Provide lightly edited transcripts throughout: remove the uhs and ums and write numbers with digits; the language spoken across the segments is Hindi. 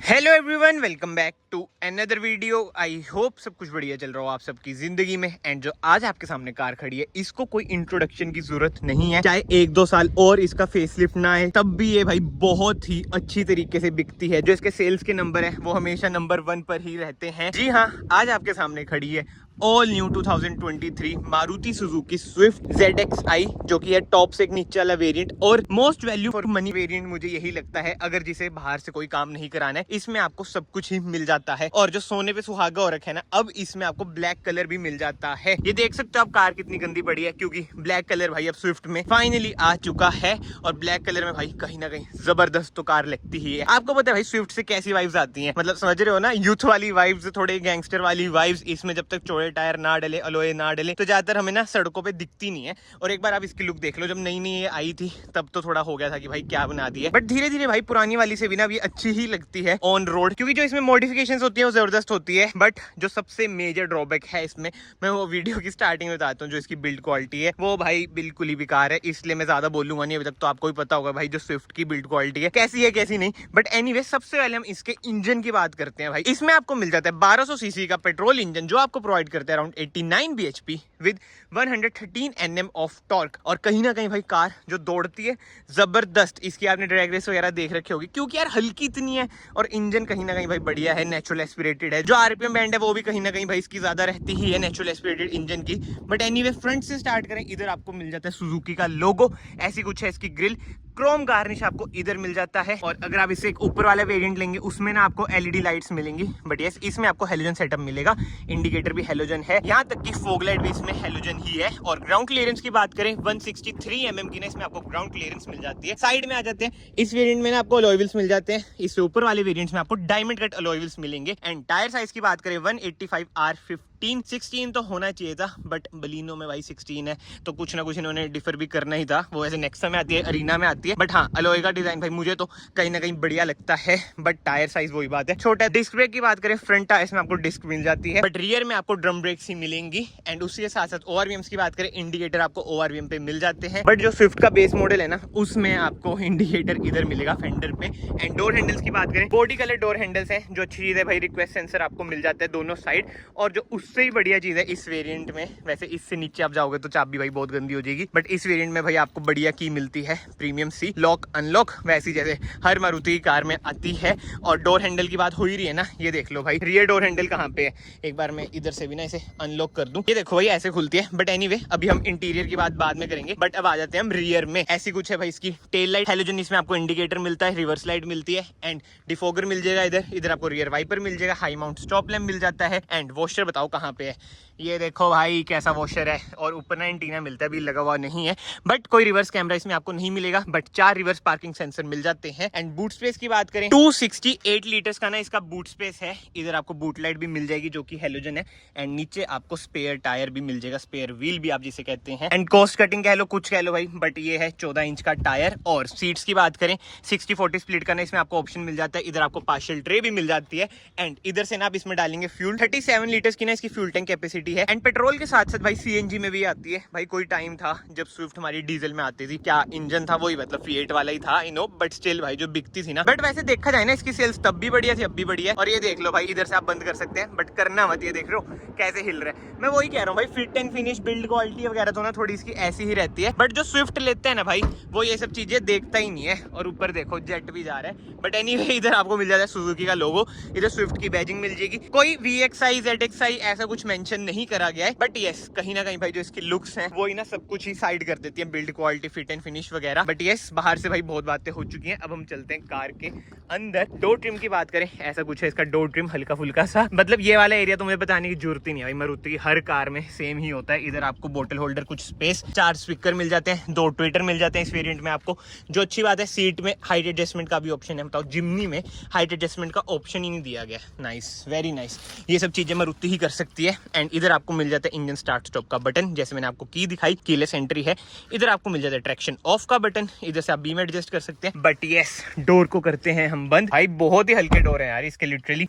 Hello everyone, welcome back to another video. I hope सब कुछ बढ़िया चल रहा हो आप सबकी जिंदगी में। एंड जो आज आपके सामने कार खड़ी है, इसको कोई इंट्रोडक्शन की जरूरत नहीं है। चाहे 1-2 साल और इसका फेसलिफ्ट ना है, तब भी ये भाई बहुत ही अच्छी तरीके से बिकती है। जो इसके सेल्स के नंबर है वो हमेशा नंबर 1 पर ही रहते हैं। जी हाँ, आज आपके सामने खड़ी है all new 2023 Maruti Suzuki Swift ZXi, जो कि है टॉप से एक नीचे वाला वेरिएंट और most value for money variant मुझे यही लगता है। अगर जिसे बाहर से कोई काम नहीं कराना है, इसमें आपको सब कुछ ही मिल जाता है। और जो सोने पे सुहागा हो रखा है ना, अब इसमें आपको ब्लैक कलर भी मिल जाता है। ये देख सकते हो आप कार कितनी गंदी पड़ी है, क्योंकि ब्लैक कलर भाई अब स्विफ्ट में फाइनली आ चुका है। और ब्लैक कलर में भाई कहीं ना कहीं जबरदस्त तो कार लगती ही है। आपको पता है भाई स्विफ्ट से कैसी वाइब्स आती है, मतलब समझ रहे हो ना, यूथ वाली वाइब्स, थोड़े गैंगस्टर वाली वाइब्स। इसमें जब तक चौड़े टायर ना डले, अलोए ना डले, तो ज्यादातर हमें ना सड़कों पे दिखती नहीं है। और एक बार आप इसकी लुक देख लो, जब नई नई आई थी तब तो थोड़ा हो गया था कि भाई क्या बना दी है, बट धीरे धीरे भाई पुरानी वाली से भी ना भी अच्छी ही लगती है ऑन रोड, क्योंकि जो इसमें मॉडिफिकेशंस होती है वो जबरदस्त होती है। बट जो सबसे मेजर ड्रॉबैक है इसमें, मैं वो वीडियो की स्टार्टिंग में बताता हूँ। जो इसकी बिल्ड क्वालिटी है वो भाई बिल्कुल ही बेकार है, इसलिए मैं ज्यादा बोलूंगा नहीं। अभी तक तो आपको ही पता होगा भाई जो स्विफ्ट की बिल्ड क्वालिटी है कैसी है कैसी नहीं। बट एनीवे, सबसे पहले हम इसके इंजन की बात करते हैं। भाई इसमें आपको मिल जाता है 1200 सीसी का पेट्रोल इंजन, जो आपको प्रोवाइड करता है around 89 bhp with 113 Nm of torque. और कहीं ना कहीं भाई कार जो दौड़ती है जबरदस्त। इसकी आपने ड्रैग रेस वगैरह देख रखी होगी, क्योंकि यार हल्की इतनी है और इंजन कहीं ना कहीं भाई बढ़िया है, नेचुरल एस्पिरेटेड है। जो आरपीएम बैंड है वो भी कहीं ना कहीं भाई इसकी ज्यादा रहती ही है नेचुरल एस्पिरेटेड इंजन की। बट एनीवे, फ्रंट से स्टार्ट करें, इधर आपको मिल जाता है सुजुकी का लोगो, ऐसी कुछ है इसकी ग्रिल। क्रोम गार्निश आपको इधर मिल जाता है। और अगर आप इससे एक ऊपर वाला वेरिएंट लेंगे, उसमें ना आपको एलईडी लाइट्स मिलेंगी। बट यस, इसमें आपको हेलोजन सेटअप मिलेगा, इंडिकेटर भी हेलोजन है, यहाँ तक कि फॉग लाइट भी इसमें हेलोजन ही है। और ग्राउंड क्लियरेंस की बात करें, 163 mm की ना इसमें आपको ग्राउंड क्लियरेंस मिल जाती है। साइड में आ जाते हैं, इस वेरिएंट में ना आपको अलॉय व्हील्स मिल जाते हैं। इससे ऊपर वाले वेरिएंट्स में आपको डायमंड कट अलॉय व्हील्स मिलेंगे। एंड टायर साइज की बात करें, 185R15 16 तो होना चाहिए था, बट बलिनो में भाई 16 है, तो कुछ ना कुछ इन्होंने डिफर भी करना ही था। वो ऐसे नेक्सा में आती है, अरीना में आती है। बट हाँ, अलॉय का डिजाइन भाई मुझे तो कहीं ना कहीं बढ़िया लगता है। बट टायर साइज वही बात है, छोटा है। डिस्क ब्रेक की बात करें, फ्रंट टायर्स में आपको डिस्क मिल जाती है, बट रियर में आपको ड्रम ब्रेक्स ही मिलेंगी। एंड उसी के साथ साथ ओआरवीएम्स की बात करें, इंडिकेटर आपको ओआरवीएम पे मिल जाते हैं। बट जो स्विफ्ट का बेस मॉडल है ना, उसमें आपको इंडिकेटर इधर मिलेगा फेंडर पे। एंड डोर हैंडल्स की बात करें, बॉडी कलर डोर हैंडल्स है, जो अच्छी चीज है भाई। रिक्वेस्ट सेंसर आपको मिल जाता है दोनों साइड। और जो उससे ही बढ़िया चीज है इस वेरिएंट में, वैसे इससे नीचे आप जाओगे तो चाबी भाई बहुत गंदी हो जाएगी, बट इस वेरिएंट में भाई आपको बढ़िया की मिलती है, प्रीमियम सी लॉक अनलॉक, वैसी जैसे हर मारुति की कार में आती है। और डोर हैंडल की बात हो ही रही है ना, ये देख लो भाई रियर डोर हैंडल कहाँ पे है। एक बार मैं इधर से भी ना इसे अनलॉक कर दूं, ये देखो भाई ऐसे खुलती है। बट एनीवे, अभी हम इंटीरियर की बात बाद में करेंगे। बट अब आ जाते हैं हम रियर में। ऐसी कुछ है भाई इसकी टेल लाइट हेलोजन, इसमें आपको इंडिकेटर मिलता है, रिवर्स लाइट मिलती है, एंड डिफोगर मिल जाएगा इधर। इधर आपको रियर वाइपर मिल जाएगा, हाई माउंट स्टॉप लैम्प मिल जाता है। एंड वॉशर बताओ कहाँ पे है, ये देखो भाई कैसा वॉशर है। और ऊपर ना एंटीना मिलता है, भी लगा हुआ नहीं है। बट कोई रिवर्स कैमरा इसमें आपको नहीं मिलेगा, बट 4 रिवर्स पार्किंग सेंसर मिल जाते हैं। एंड बूट स्पेस की बात करें, 268 लीटर्स का ना इसका बूट स्पेस है। इधर आपको बूट लाइट भी मिल जाएगी, जो कि हेलोजन है। एंड नीचे आपको स्पेयर टायर भी मिल जाएगा, स्पेयर व्हील भी आप जिसे कहते हैं। एंड कॉस्ट कटिंग कह लो, कुछ कह लो भाई, बट ये है 14 इंच का टायर। और सीट्स की बात करें, 60-40 स्प्लिट का ना इसमें आपको ऑप्शन मिल जाता है। इधर आपको पार्शियल ट्रे भी मिल जाती है। एंड इधर से ना आप इसमें डालेंगे फ्यूल, 37 लीटर्स की ना इसकी फ्यूल टैंक कैपेसिटी है। एंड पेट्रोल के साथ साथ भाई सीएनजी में भी आती है। भाई कोई टाइम था जब स्विफ्ट हमारी डीजल में आती थी, क्या इंजन था वही, मतलब फिएट वाला ही था, नो, बट स्टिल भाई जो बिकती थी ना। बट वैसे देखा जाए ना, इसकी सेल्स तब भी बढ़िया थी, अब भी बढ़िया है। और ये देख लो भाई, इधर से आप बंद कर सकते हैं, बट करना मत। ये देख रहे हो कैसे हिल रहा है। मैं वही कह रहा हूँ भाई, fit and finish, build quality वगैरह तो ना थोड़ी इसकी ऐसी ही रहती है। बट जो स्विफ्ट लेते हैं ना भाई, वो ये सब चीजें देखता ही नहीं है। और ऊपर देखो जेट भी जा रहा है। बट एनीवे, इधर आपको मिल जाता है सुजुकी का लोगो, इधर स्विफ्ट की बैजिंग मिल जाएगी। कोई VXi ZXi ऐसा कुछ मेंशन नहीं करा गया है। बट यस, कहीं ना कहीं भाई जो इसकी लुक्स हैं वो ही ना सब कुछ ही साइड कर देती है, build quality, fit and finish वगैरह। बट यस, बाहर से भाई बहुत बातें हो चुकी हैं, अब हम चलते हैं कार के अंदर। डोर ट्रिम की बात करें, ऐसा कुछ है इसका डोर ट्रिम, हल्का फुल्का सा, मतलब ये वाला एरिया तो मुझे बताने की जरूरत ही नहीं है भाई, मारुति की हर कार में सेम ही होता है। इधर आपको बोतल होल्डर, कुछ स्पेस, 4 स्पीकर मिल जाते हैं, 2 ट्विटर मिल जाते हैं इस वेरिएंट में आपको। जो अच्छी बात है, सीट में हाइट एडजस्टमेंट का भी ऑप्शन है। बताओ, जिम्नी में हाइट एडजस्टमेंट का ऑप्शन ही नहीं दिया गया। नाइस, वेरी नाइस, ये सब चीजें मारुति ही कर सकती है। एंड इधर आपको मिल जाता है इंजन स्टार्ट स्टॉप का बटन, जैसे मैंने आपको की दिखाई, कीलेस एंट्री है। इधर आपको मिल जाता है ट्रैक्शन ऑफ का बटन, इधर से आप बीम एडजस्ट कर सकते हैं। बट यस, डोर को करते हैं हम बंद। भाई बहुत ही हल्के डोर है यार इसके, लिटरली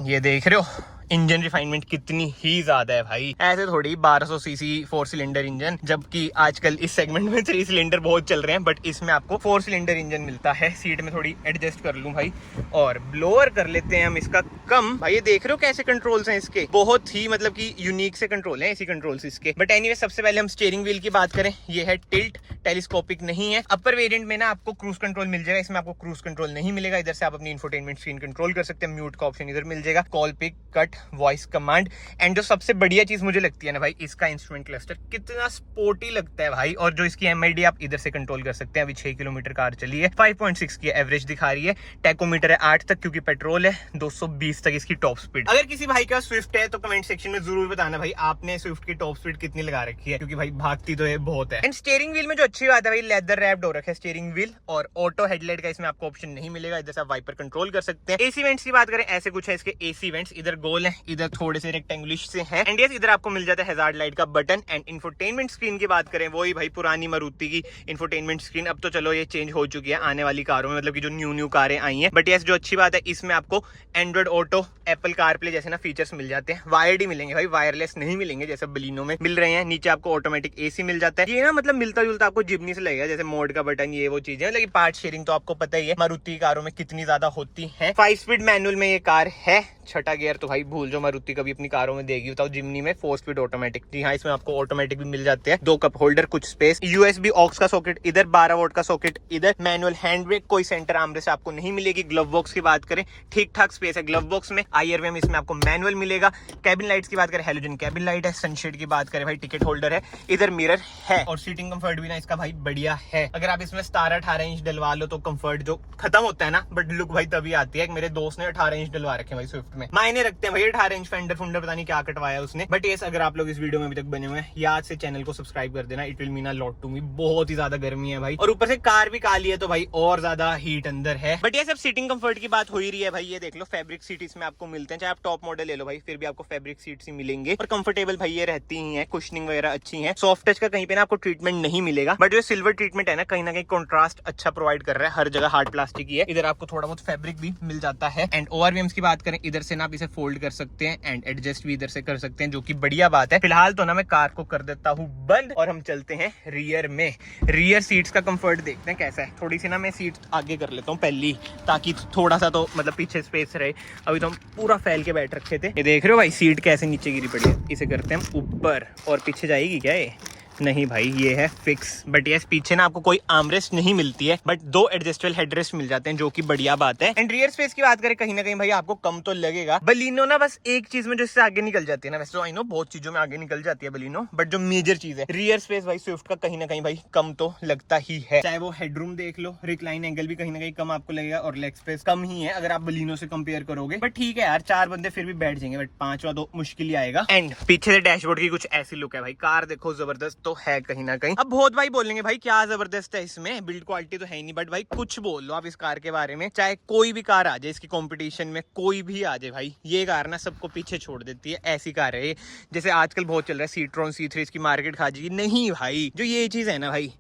ये देख रहे हो, इंजन रिफाइनमेंट कितनी ही ज्यादा है भाई। ऐसे थोड़ी 1200 सीसी 4 सिलेंडर इंजन, जबकि आजकल इस सेगमेंट में 3 सिलेंडर बहुत चल रहे हैं, बट इसमें आपको 4 सिलेंडर इंजन मिलता है। सीट में थोड़ी एडजस्ट कर लूं भाई, और ब्लोअर कर लेते हैं हम इसका कम। भाई ये देख रहे हो कैसे कंट्रोल्स हैं इसके, बहुत ही मतलब कि यूनिक से कंट्रोल है, ऐसी कंट्रोल्स इसके। बट एनीवे सबसे पहले हम स्टीयरिंग व्हील की बात करें, ये है टिल्ट, टेलीस्कोपिक नहीं है। अपर वेरिएंट में ना आपको क्रूज कंट्रोल मिल जाएगा, इसमें आपको क्रूज कंट्रोल नहीं मिलेगा। इधर से आप अपनी इंफोटेनमेंट स्क्रीन कंट्रोल कर सकते हैं, म्यूट का ऑप्शन इधर मिल जाएगा, call pick, cut, voice command. And जो सबसे बढ़िया चीज मुझे लगती है ना भाई, इसका इंस्ट्रूमेंट क्लस्टर कितना स्पोर्टी लगता है भाई। और जो इसकी MID आप इधर से कंट्रोल कर सकते हैं। अभी 6 किलोमीटर कार चली है, 5.6 की एवरेज दिखा रही है। टैकोमीटर है 8 तक क्योंकि पेट्रोल है, 220 तक इसकी टॉप स्पीड। अगर किसी भाई का स्विफ्ट है तो कमेंट सेक्शन में जरूर बताना भाई आपने स्विफ्ट की टॉप स्पीड कितनी लगा रखी है, क्योंकि भाई भागती तो ये बहुत है। एंड स्टीयरिंग व्हील में जो अच्छी बात है भाई, लेदर रैप्ड हो रखा है स्टीयरिंग व्हील, और ऑटो हेडलाइट का इसमें आपको ऑप्शन नहीं मिलेगा। इधर से आप वाइपर कंट्रोल कर सकते हैं। एसी वेंट्स की बात करें, ऐसे कुछ है इसके एसी वेंट्स, इधर गोल है, इधर थोड़े से रेक्टेंगुलिश से हैं। एंड यस इधर आपको मिल जाता है हैजार्ड लाइट का बटन। एंड इंफोटेनमेंट स्क्रीन की बात करें, वही भाई पुरानी मारुति की इंफोटेनमेंट स्क्रीन। अब तो चलो ये चेंज हो चुकी है आने वाली कारों में, मतलब कि जो न्यू कारें आई हैं। बट यस जो अच्छी बात है, इसमें आपको एंड्रॉइड ऑटो, एप्पल कारप्ले जैसे ना फीचर्स मिल जाते हैं। वायर्ड ही मिलेंगे भाई, वायरलेस नहीं मिलेंगे जैसे बलिनो में मिल रहे हैं। नीचे आपको ऑटोमेटिक एसी मिल जाता है। ये ना मतलब मिलता जुलता आपको जिम्नी से लगेगा, जैसे मोड का बटन, ये वो चीजें। लेकिन पार्ट शेयरिंग तो आपको पता ही है मारुति कारों में कितनी ज्यादा होती है। 5 स्पीड मैनुअल में ये कार है। छठा गियर तो भाई भूल जो मारुति कभी अपनी कारों में देगी, बताओ जिम्नी में 4 स्पीड ऑटोमेटिक। जी हाँ, इसमें आपको ऑटोमेटिक भी मिल जाते हैं। 2 कप होल्डर, कुछ स्पेस, USB ऑक्स का सॉकेट इधर, 12 वोल्ट का सॉकेट इधर, मैनुअल हैंड ब्रेक, कोई सेंटर आर्मरेस्ट आपको नहीं मिलेगी। ग्लव बॉक्स की बात करें, ठीक ठाक स्पेस है ग्लव बॉक्स में। IRVM इसमें आपको मैनुअल मिलेगा। कैबिन लाइट्स की बात करें, हेलोजन कैबिन लाइट है। सनशेड की बात करें भाई, टिकट होल्डर है, इधर मिरर है। और सीटिंग कंफर्ट भी ना इसका भाई बढ़िया है। अगर आप इसमें 17-18 इंच डलवा लो तो कंफर्ट जो खत्म होता है ना, बट लुक भाई तभी आती है। मेरे दोस्त ने 18 इंच डलवा रखे भाई स्विफ्ट में, मायने रखते हैं भाई 18 इंच फेंडर फुंडर पता नहीं क्या कटवाया उसने। बट ये अगर आप लोग इस वीडियो में अभी तक बने हुए हैं, याद से चैनल को सब्सक्राइब कर देना, it will mean a lot to me. बहुत ही ज्यादा गर्मी है भाई, और ऊपर से कार भी काली है तो भाई और ज्यादा हीट अंदर है। बट ये सब सीटिंग कंफर्ट की बात हो ही रही है भाई, ये देख लो फैब्रिक सीट इसमें आपको मिलते हैं। चाहे आप टॉप मॉडल ले लो भाई, फिर भी आपको फैब्रिक सीट्स ही मिलेंगे, और कंफर्टेबल भाई ये रहती ही है। कुशनिंग वगैरह अच्छी है। सॉफ्ट टच का कहीं पे ना आपको ट्रीटमेंट नहीं मिलेगा, बट जो सिल्वर ट्रीटमेंट है ना कहीं कॉन्ट्रास्ट अच्छा प्रोवाइड कर रहा है। हर जगह हार्ड प्लास्टिक ही है। इधर आपको थोड़ा बहुत फैब्रिक भी मिल जाता है। एंड ORVMs की बात करें, इधर से ना आप इसे फोल्ड कर सकते हैं एंड एडजस्ट भी इधर से कर सकते हैं, जो कि बढ़िया बात है। फिलहाल तो ना मैं कार को कर देता हूँ बंद, और हम चलते हैं रियर में। रियर सीट्स का कंफर्ट देखते हैं कैसा है। थोड़ी सी ना मैं सीट आगे कर लेता हूँ पहली, ताकि थोड़ा सा तो मतलब पीछे स्पेस रहे। अभी तो हम पूरा फैल के बैठ रखे थे। ये देख रहे हो भाई सीट कैसे नीचे गिरी पड़ी है। इसे करते हैं हम ऊपर, और पीछे जाएगी क्या ये? नहीं भाई ये है फिक्स। बट यस पीछे ना आपको कोई आर्मरेस्ट नहीं मिलती है, बट 2 एडजस्टेबल हेडरेस्ट मिल जाते हैं, जो कि बढ़िया बात है। एंड रियर स्पेस की बात करें, कहीं ना कहीं भाई आपको कम तो लगेगा। बलिनो ना बस एक चीज में जो इससे आगे निकल जाती है ना, वैसे तो आई नो बहुत चीजों में आगे निकल जाती है बलिनो, बट जो मेजर चीज है रियर स्पेस भाई स्विफ्ट का कहीं ना कहीं भाई कम तो लगता ही है। चाहे वो हेडरूम देख लो, रिक्लाइन एंगल भी कहीं ना कहीं कम आपको लगेगा, और लेग स्पेस कम ही है अगर आप बलिनो से कंपेयर करोगे। बट ठीक है यार, 4 बंदे फिर भी बैठ जाएंगे, बट 5वां तो मुश्किल ही आएगा। एंड पीछे से डैशबोर्ड की कुछ ऐसी लुक है भाई, कार देखो जबरदस्त तो है कहीं ना कहीं। अब बहुत भाई बोलेंगे भाई क्या जबरदस्त है इसमें, बिल्ड क्वालिटी तो है ही नहीं, बट भाई कुछ बोल लो आप इस कार के बारे में, चाहे कोई भी कार आ जाए इसकी कंपटीशन में, कोई भी आ जाए भाई, ये कार ना सबको पीछे छोड़ देती है। ऐसी कार है ये, जैसे आजकल बहुत चल रहा है सीट्रॉन C3, इसकी मार्केट खा जाएगी। नहीं भाई, जो ये चीज है ना भाई,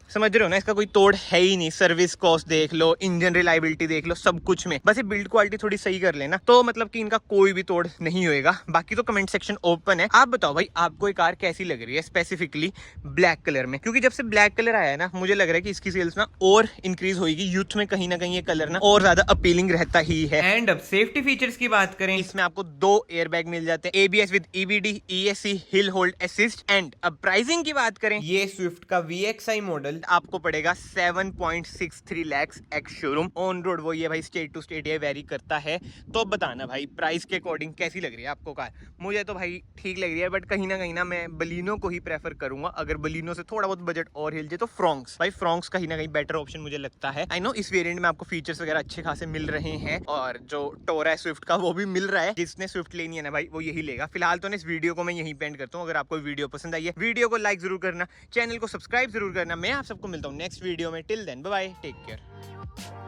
समझ रहे हो ना, इसका कोई तोड़ है ही नहीं। सर्विस कॉस्ट देख लो, इंजन रिलायबिलिटी देख लो, सब कुछ में बस ये बिल्ड क्वालिटी थोड़ी सही कर लेना तो मतलब कि इनका कोई भी तोड़ नहीं होएगा। बाकी तो कमेंट सेक्शन ओपन है। आप बताओ भाई आपको ये कार कैसी लग रही है, स्पेसिफिकली ब्लैक कलर में, क्योंकि जब से ब्लैक कलर आया है ना, मुझे लग रहा है कि इसकी सेल्स ना और इंक्रीज होगी। यूथ में कहीं ना कहीं ये कलर ना और ज्यादा अपीलिंग रहता ही है। एंड अब सेफ्टी फीचर्स की बात करें, इसमें आपको 2 एयरबैग मिल जाते हैं, ABS with EBD, ESC hill hold assist. And अब प्राइसिंग की बात करें, ये स्विफ्ट का VXI मॉडल आपको पड़ेगा 7.63 lakhs ex showroom. On road वो ये भाई स्टेट टू स्टेट ये वेरी करता है। तो बताना भाई प्राइस के अकॉर्डिंग कैसी लग रही है आपको कार। मुझे तो भाई ठीक लग रही है, बट कहीं ना मैं बलिनो को ही प्रेफर करूंगा। अगर बलिनो से थोड़ा बहुत बजट और हिल जाए तो फ्रॉन्क्स, भाई फ्रॉन्क्स कहीं ना कहीं बेटर ऑप्शन मुझे लगता है। आई नो इस वेरिएंट में आपको फीचर्स वगैरह अच्छे खासे मिल रहे हैं, और जो टोरा है स्विफ्ट का वो भी मिल रहा है। जिसने स्विफ्ट लेनी है ना भाई वो यही लेगा। फिलहाल तो इस वीडियो को मैं यहीं पे एंड करता हूँ। अगर आपको वीडियो पसंद आई है, वीडियो को लाइक जरूर करना, चैनल को सब्सक्राइब जरूर करना। मैं आप सबको मिलता हूँ नेक्स्ट वीडियो में। Till then bye bye, take care.